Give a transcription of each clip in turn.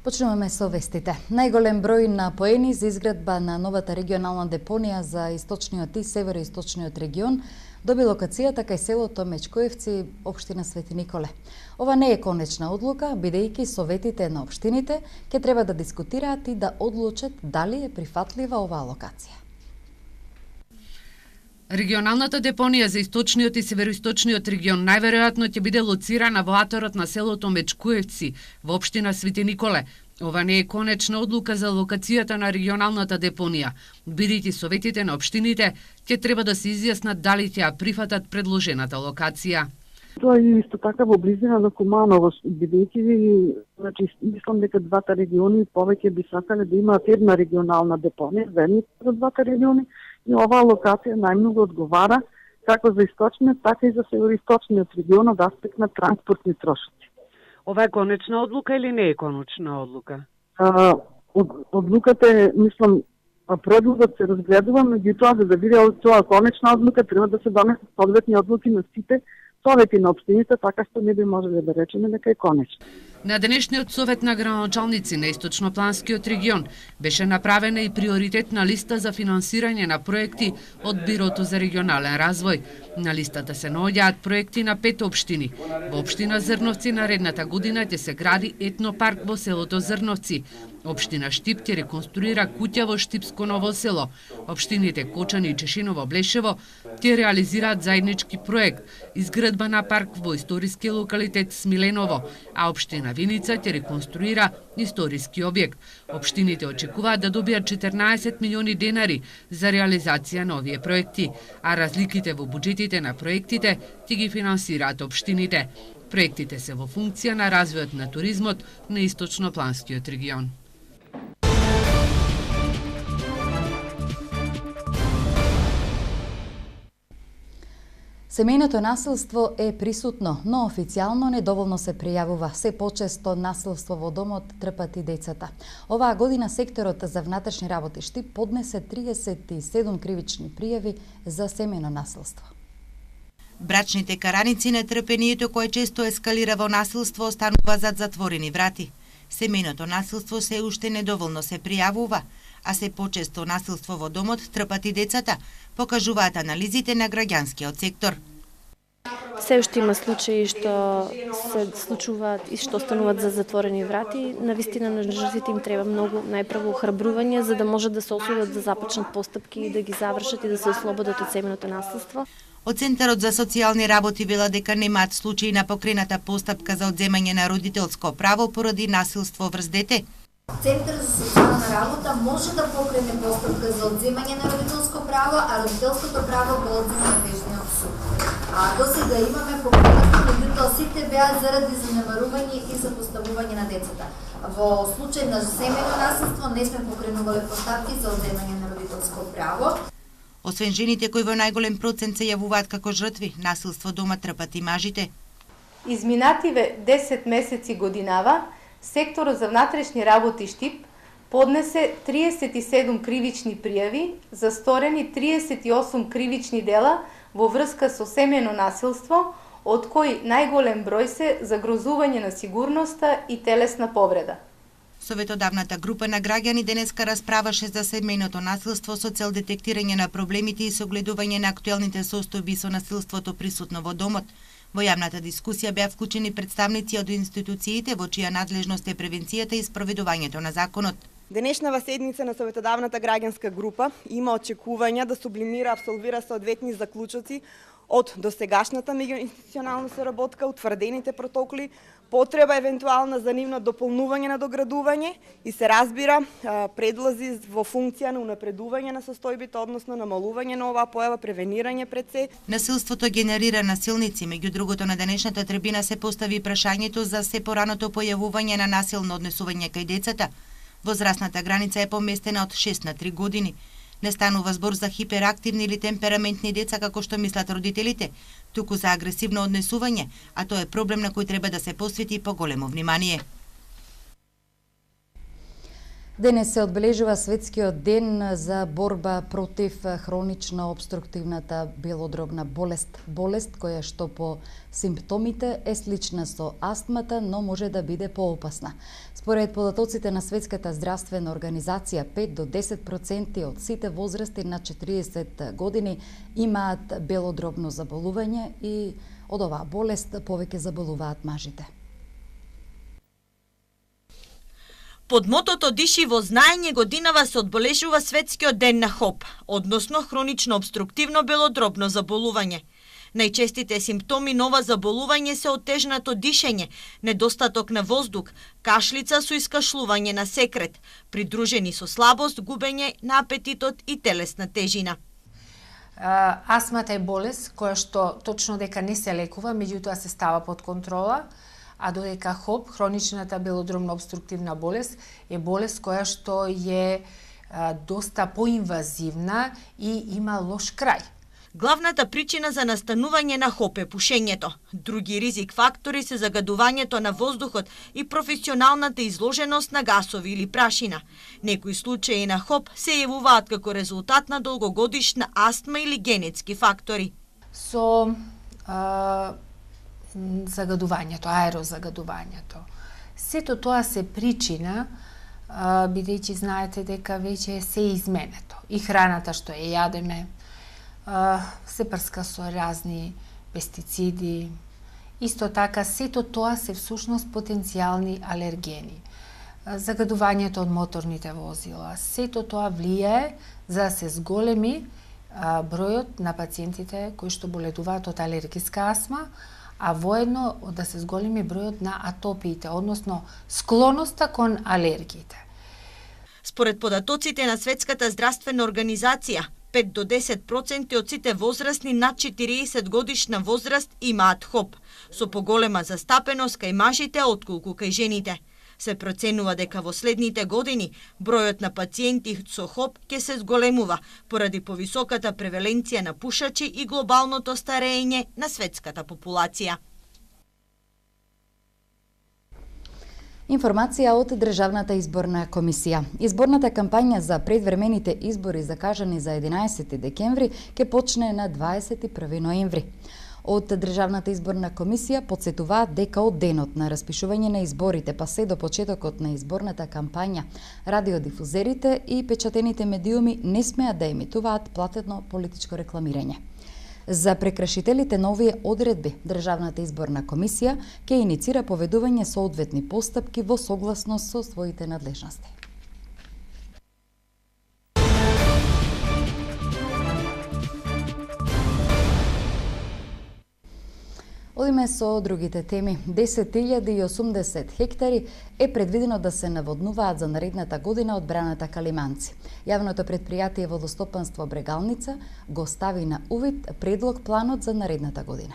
Почнуваме со вестите. Најголем број на поени за изградба на новата регионална депонија за источниот и североисточниот регион доби локацијата кај селото Мечкоевци, општина Свети Николе. Ова не е конечна одлука, бидејќи советите на општините ќе треба да дискутираат и да одлучат дали е прифатлива оваа локација. Регионалната депонија за источниот и североисточниот регион најверојатно ќе биде лоцирана во аторот на селото Мечкоевци во општина Свети Николе. Ова не е конечна одлука за локацијата на регионалната депонија, бидејќи советите на општините ќе треба да се изјаснат дали ќе ја прифатат предложената локација. Тоа е исто така во близина на Куманово, бидејќи мислам дека двата региони повеќе би сакале да имаат една регионална депонија за двата региони и оваа локација најмногу одговара како за источниот, така и за североисточниот регион од аспект на транспортни трошоци. Ова е конечна одлука или не е конечна одлука? Одлуката е, мислам, предлогот се разгледува, меѓутоа за да биде тоа конечна одлука треба да се донесат соодветни одлуки на сите совети на општините, така што не би можеле да речеме дека е конечно. На денешниот совет на градоначалници на Источнопланскиот регион беше направена и приоритетна листа за финансирање на проекти од Бирото за регионален развој. На листата се наоѓаат проекти на 5 општини. Во општина Зрновци наредната година ќе се гради етнопарк во селото Зрновци. Општина Штип ќе реконструира куќа во Штипско Ново село. Општините Кочани и Чешиново Блешево ќе реализираат заеднички проект изградба на парк во историски локалитет Смиленово, а општина Виница ќе реконструира историски објект. Општините очекуваат да добијат 14 милиони денари за реализација на овие проекти, а разликите во буџетите на проектите ќе ги финансираат општините. Проектите се во функција на развојот на туризмот на Источнопланскиот регион. Семејното насилство е присутно, но официјално недоволно се пријавува. Се почесто насилство во домот трпат и децата. Оваа година секторот за внатрешни работи Штип поднесе 37 кривични пријави за семејно насилство. Брачните караници нетрпението кое често ескалира во насилство останува зад затворени врати. Семејното насилство се уште недоволно се пријавува, а се почесто насилство во домот трпат и децата, покажуваат анализите на граѓанскиот сектор. Се уште има случаи што се случуваат и што стануваат за затворени врати. Навистина на жртвите им треба многу најпрво охрабрување за да може да се осудат да започнат постапки и да ги завршат и да се ослободат од семејното насилство. Од Центарот за социјални работи вела дека немаат случаи на покрената постапка за одземање на родителско право поради насилство врз дете. Центар за социјална работа може да покрене постапка за одземање на родителско право, а родителското право го одзема надежниот суд. Досега имаме покренати, меѓутоа сите беа заради занемарување и запоставување на децата. Во случај на семејно насилство не сме покренувале постапки за одземање на родителско право. Освен жените кои во најголем процент се јавуваат како жртви, насилство дома трпат и мажите. Изминативе 10 месеци годинава, секторот за внатрешни работи Штип поднесе 37 кривични пријави за сторени 38 кривични дела во врска со семејно насилство, од кои најголем број се загрозување на сигурноста и телесна повреда. Советодавната група на граѓани денеска расправаше за семејното насилство со цел детектирање на проблемите и согледување на актуелните состојби со насилството присутно во домот. Во јавната дискусија беа вклучени представници од институциите во чија надлежност е превенцијата и спроведувањето на законот. Денешнава седница на Советодавната граѓанска група има очекувања да сублимира, абсолвира соодветни заклучоци од досегашната меѓуинституционална соработка, утврдените протоколи, потреба евентуална за нивно дополнување на доградување и се разбира предлози во функција на унапредување на состојбите, односно намалување на оваа појава, превенирање пред се. Насилството генерира насилници, меѓу другото на денешната трибина се постави прашањето за се пораното појавување на насилно однесување кај децата. Возрастната граница е поместена од 6 на 3 години. Не станува збор за хиперактивни или темпераментни деца како што мислат родителите, туку за агресивно однесување, а тоа е проблем на кој треба да се посвети поголемо внимание. Денес се одбележува Светскиот ден за борба против хронично обструктивната белодробна болест. Болест која што по симптомите е слична со астмата, но може да биде поопасна. Според податоците на Светската здравствена организација, 5 до 10% од сите возрасти на 40 години имаат белодробно заболување и од оваа болест повеќе заболуваат мажите. Под мотото "Диши во знаење" годинава се одбележува Светскиот ден на ХОП, односно хронично обструктивно белодробно заболување. Најчестите симптоми на ова заболување се оттежнато дишење, недостаток на воздух, кашлица со искашлување на секрет, придружени со слабост, губење на апетитот и телесна тежина. Астмата е болест која што точно дека не се лекува, меѓутоа се става под контрола, а додека ХОП, хроничната белодробна обструктивна болест, е болест која што е доста поинвазивна и има лош крај. Главната причина за настанување на ХОП е пушењето. Други ризик фактори се загадувањето на воздухот и професионалната изложеност на гасови или прашина. Некои случаи на ХОП се јавуваат како резултат на долгогодишна астма или генетски фактори. Со загадувањето, аерозагадувањето. Сето тоа се причина, бидејќи знаете дека веќе се изменето. И храната што ја јадеме, се прска со разни пестициди. Исто така, сето тоа се всушност потенцијални алергени. Загадувањето од моторните возила, сето тоа влијае за да се зголеми бројот на пациентите кои што боледуваат од алергиска астма, а воедно да се зголеми бројот на атопиите, односно склоноста кон алергиите. Според податоците на Светската здравствена организација, 5 до 10% од сите возрастни над 40 годишна возраст имаат ХОП, со поголема застапеност кај мажите отколку кај жените. Се проценува дека во следните години бројот на пациенти со ХОП ќе се зголемува поради повисоката преваленција на пушачи и глобалното старење на светската популација. Информација од Државната изборна комисија. Изборната кампања за предвремените избори закажани за 11 декември ќе почне на 21 ноември. Од Државната изборна комисија подсетуваат дека од денот на распишување на изборите па се до почетокот на изборната кампања, радиодифузерите и печатените медиуми не смеат да емитуваат платено политичко рекламирање. За прекршителите на овие одредби, Државната изборна комисија ќе иницира поведување соодветни постапки во согласност со своите надлежности. Одиме со другите теми. 10.080 хектари е предвидено да се наводнуваат за наредната година од Браната Калиманци. Јавното предпријатие Водостопанство Брегалница го стави на увид предлог планот за наредната година.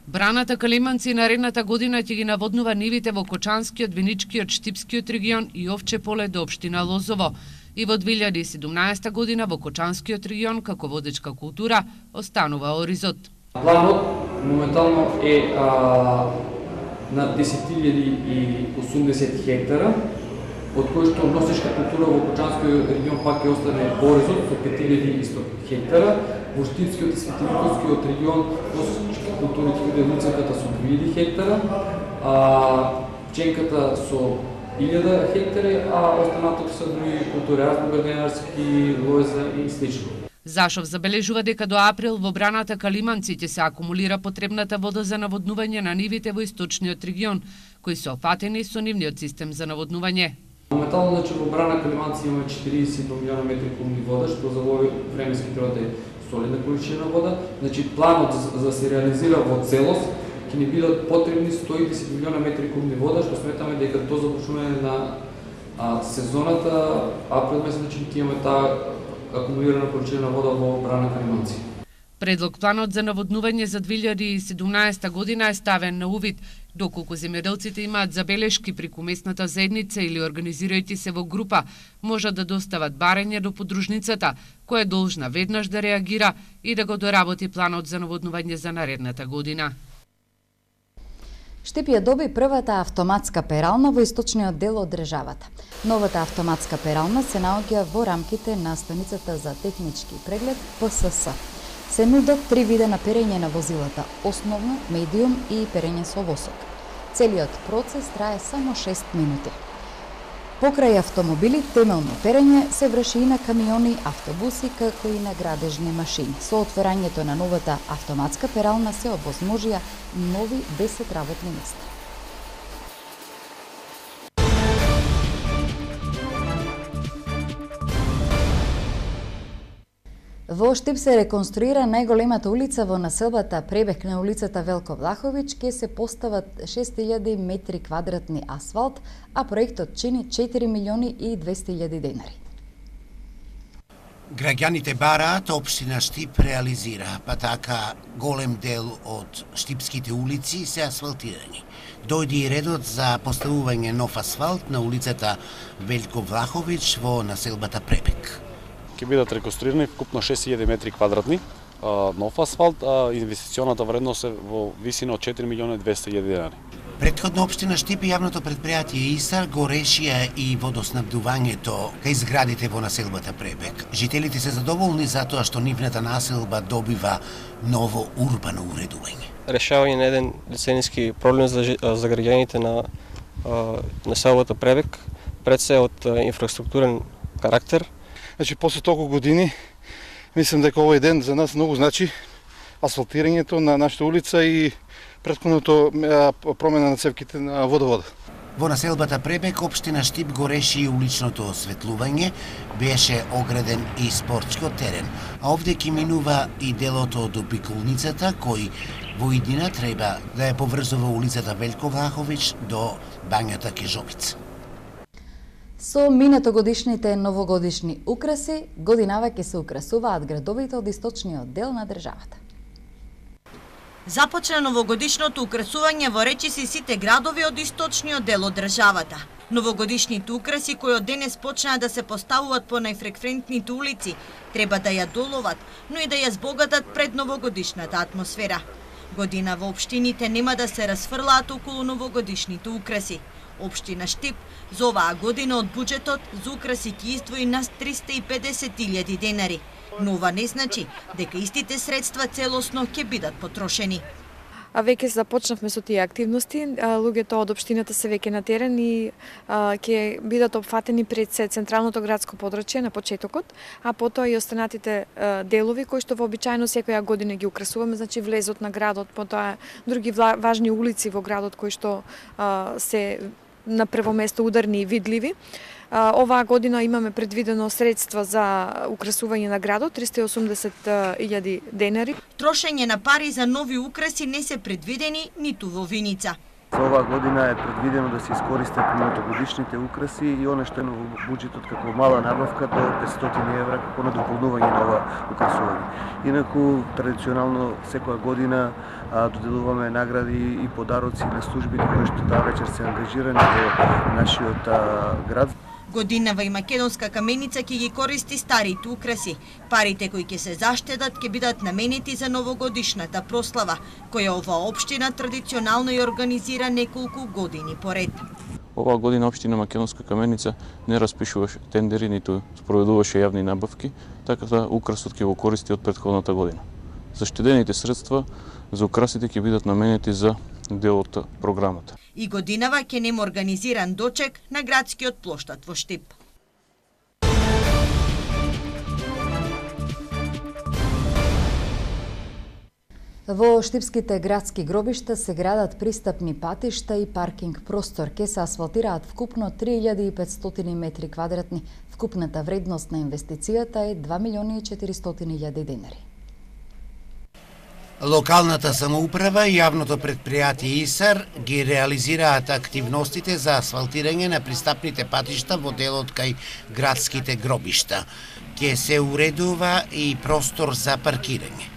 Браната Калиманци наредната година ќе ги наводнува нивите во Кочанскиот, Виничкиот, Штипскиот регион и Овче поле до општина Лозово. И во 2017 година во Кочанскиот регион како водечка култура останува оризот. Планот моментално е на 10.080 хектара, од кои што носешка култура во Кочанскиот регион пак ќе остане оризот со 5.100 хектара, во Штипскиот и Светиниковскиот регион носешка култура ќе биде луценката со 2.000 хектара, пченката со 1.000 хектари, а останатото се други култури, разбогарденарски, лоза и слично. Зашов забележува дека до април во Браната Калиманци ќе се акумулира потребната вода за наводнување на нивите во источниот регион, кои се опфатени со нивниот систем за наводнување. Моментално, значи, во Брана Калиманци имаме 40 милиона метри кубни вода, што за овој временски период е солидна количина вода. Значи, планот за да се реализира во целост ќе ни бидат потребни 110 милиона метри кубни вода, што сметаме дека до започнување на сезоната, април месец, значи, ќе имаме таа акумулирана количина вода во Брана Калиманци. Предлог планот за наводнување за 2017 година е ставен на увид, доколку земјоделците имаат забелешки преку местната заедница или организирајќи се во група, можат да достават барање до подружницата, која е должна веднаш да реагира и да го доработи планот за наводнување за наредната година. Штип ја доби првата автоматска перална во источниот дел од државата. Новата автоматска перална се наоѓа во рамките на станицата за технички преглед ПСС. Се нудат 3 вида на перење на возилата: основно, медиум и перење со восок. Целиот процес трае само 6 минути. Покрај автомобили, темелно перење се врши и на камиони, автобуси, како и на градежни машини. Со отворањето на новата автоматска перална се овозможија нови 10 работни места. Во Штип се реконструира најголемата улица во населбата Пребег на улицата Велко Влаховиќ, ке се постават 6000 метри квадратни асфалт, а проектот чини 4 милиони и 200.000 денари. Граѓаните бараат општина Штип реализира, па така голем дел од штипските улици се асфалтирани. Дојде и редот за поставување нов асфалт на улицата Велко Влаховиќ во населбата Пребег. Ќе бидат реконструирани вкупно 6000 метри квадратни нов асфалт, а инвестиционата вредност е во висина од 4 милиони 200.000 денари. Претходно општина Штип и јавното предпријатие ИСАР го решија и водоснабдувањето кај зградите во населбата Пребег. Жителите се задоволни затоа што нивната населба добива ново урбано уредување. Решавање на еден деценијски проблем за граѓаните на населбата Пребег, пред се од инфраструктурен карактер. Значи, после толку години, мислам дека овој ден за нас многу значи асфалтирањето на нашата улица и претходното промена на цевките на водовода. Во населбата Пребег општина Штип го реши и уличното осветлување, беше ограден и спортскиот терен, а овде ќе минува и делото од обиколницата кој во иднина треба да ја поврзува улицата Велко Влаховиќ до бањата Кежовица. Со минатогодишните новогодишни украси, годинава ќе се украсуваат градовите од источниот дел на државата. Започна новогодишното украсување во речиси сите градови од источниот дел од државата. Новогодишните украси кои од денес почнаа да се поставуваат по најфреквентните улици, треба да ја доловат, но и да ја збогатат пред новогодишната атмосфера. Година во општините нема да се расфрлаат околу новогодишните украси. Општина Штип за оваа година од буџетот за украси ќе издвои нас 350.000 денари. Но ова не значи дека истите средства целосно ќе бидат потрошени. А веќе започнавме со тие активности, луѓето од општината се веќе на терен и ќе бидат опфатени пред се централното градско подрачје на почетокот, а потоа и останатите делови кои што вообичаено секоја година ги украсуваме, значи влезот на градот, потоа други важни улици во градот кои што се на прво место ударни и видливи. Оваа година имаме предвидено средства за украсување на градот, 380.000 денари. Трошење на пари за нови украси не се предвидени ниту во Виница. За оваа година е предвидено да се искористат минатогодишните украси и она што е во буџетот како мала набавка до 500 евра како надополнување на ова украсување. Инаку традиционално секоја година доделуваме награди и подароци на службите кои што таа вечер се ангажирани во нашиот град. Годинава и македонска каменица ќе ги користи старите украси. Парите кои ќе се заштедат ќе бидат наменети за новогодишната прослава, која оваа општина традиционално ја организира неколку години поред. Оваа година општина Македонска каменица не распишуваше тендери, ниту спроведуваше јавни набавки, така да украсот ќе го користи од претходната година. Заштедените средства за украсите ќе бидат наменети за дел од програмата. И годинава ќе нема организиран дочек на градскиот плоштад во Штип. Во штипските градски гробишта се градат пристапни патишта и паркинг простор. Ке се асфалтираат вкупно 3500 метри квадратни. Вкупната вредност на инвестицијата е 2.400.000 денари. Локалната самоуправа и јавното предпријатие ИСАР ги реализираат активностите за асфалтирање на пристапните патишта во делот кај градските гробишта. Ке се уредува и простор за паркирање.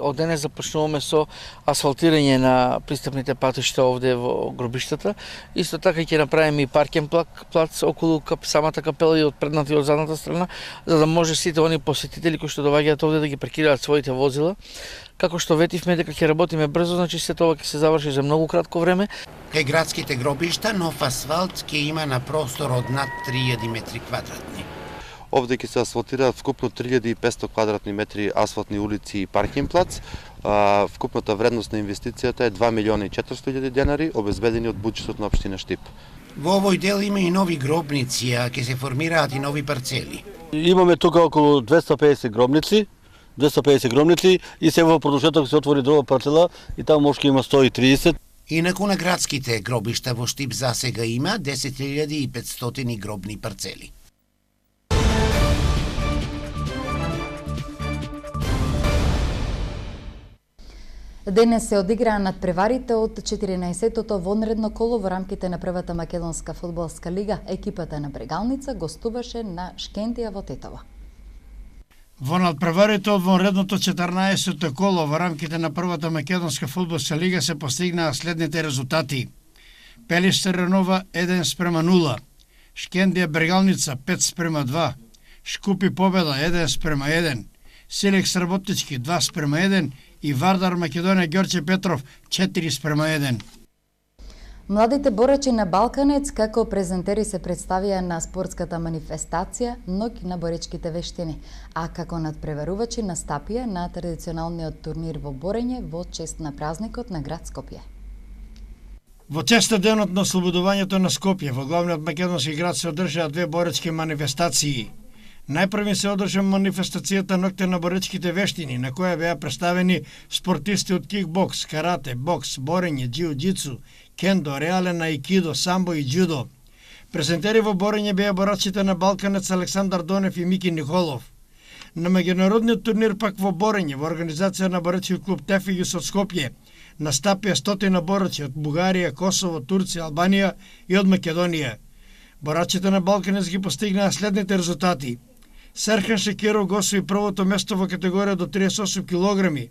Од денес започнуваме со асфалтирање на пристапните патишта овде во гробиштата. Исто така ќе направиме и паркен плац околу самата капела и од предната и од задната страна, за да може сите они посетители кои што доаѓаат овде да ги паркираат своите возила. Како што ветивме дека ќе работиме брзо, значи се тоа ќе се заврши за многу кратко време. Кај градските гробишта нов асфалт ќе има на простор од над 3000 метри квадратни. Овде ќе се асфалтираат вкупно 3500 квадратни метри асфалтни улици и паркинг плац. Вкупната вредност на инвестицијата е 2.400.000 денари, обезбедени од буџетот на општина Штип. Во овој дел има и нови гробници, а ќе се формираат и нови парцели. Имаме тука околу 250 гробници и се во продолжеток се отвори друга парцела и таму може има 130. Инаку на градските гробишта во Штип засега има 10.500 гробни парцели. Денес се одиграа надпреварите од 14-тото вонредно коло во рамките на првата македонска фудбалска лига. Екипата на Брегалница гостуваше на Шкендија во Тетово. Во надпреварите од вонредното 14-то коло во рамките на првата македонска фудбалска лига се постигнаа следните резултати. Пелиштер Ренова 1:0, Шкендија Брегалница 5:2, Шкупи Победа 1:1, Силекс Работнички 2:1 и Вардар Македонија Ѓорче Петров 4:1. Младите борачи на Балканец како презентери се представија на спортската манифестација Ноќ на боречките вештини, а како надпреварувачи настапија на традиционалниот турнир во борење во чест на празникот на град Скопје. Во чест на денот на ослободувањето на Скопје во главниот македонски град се одржаа две боречки манифестации. Најпрви се одржа манифестацијата Ноќта на боречките вештини, на која беа представени спортисти од кикбокс, карате, бокс, борење, џиу-џицу, кендо, реален аикидо, самбо и џудо. Презентери во борење беа борачите на Балканец Александар Донев и Мики Николов. На меѓународниот турнир пак во борење, во организација на боречки клуб Тефигис од Скопје, настапија 100 борачи од Бугарија, Косово, Турција, Албанија и од Македонија. Борачите на Балканец ги постигнаа следните резултати. Серхан Шекиров го освои првото место во категорија до 38 килограми.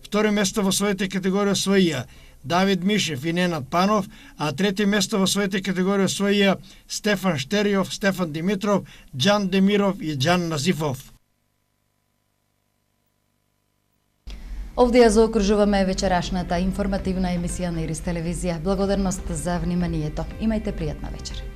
Втори место во своите категории освоија Давид Мишев и Ненад Панов, а трети место во своите категории освоија Стефан Штериов, Стефан Димитров, Џан Демиров и Џан Назифов. Овде ја заокружуваме вечерашната информативна емисија на Ирис телевизија. Благодарност за вниманието. Имајте пријатна вечер.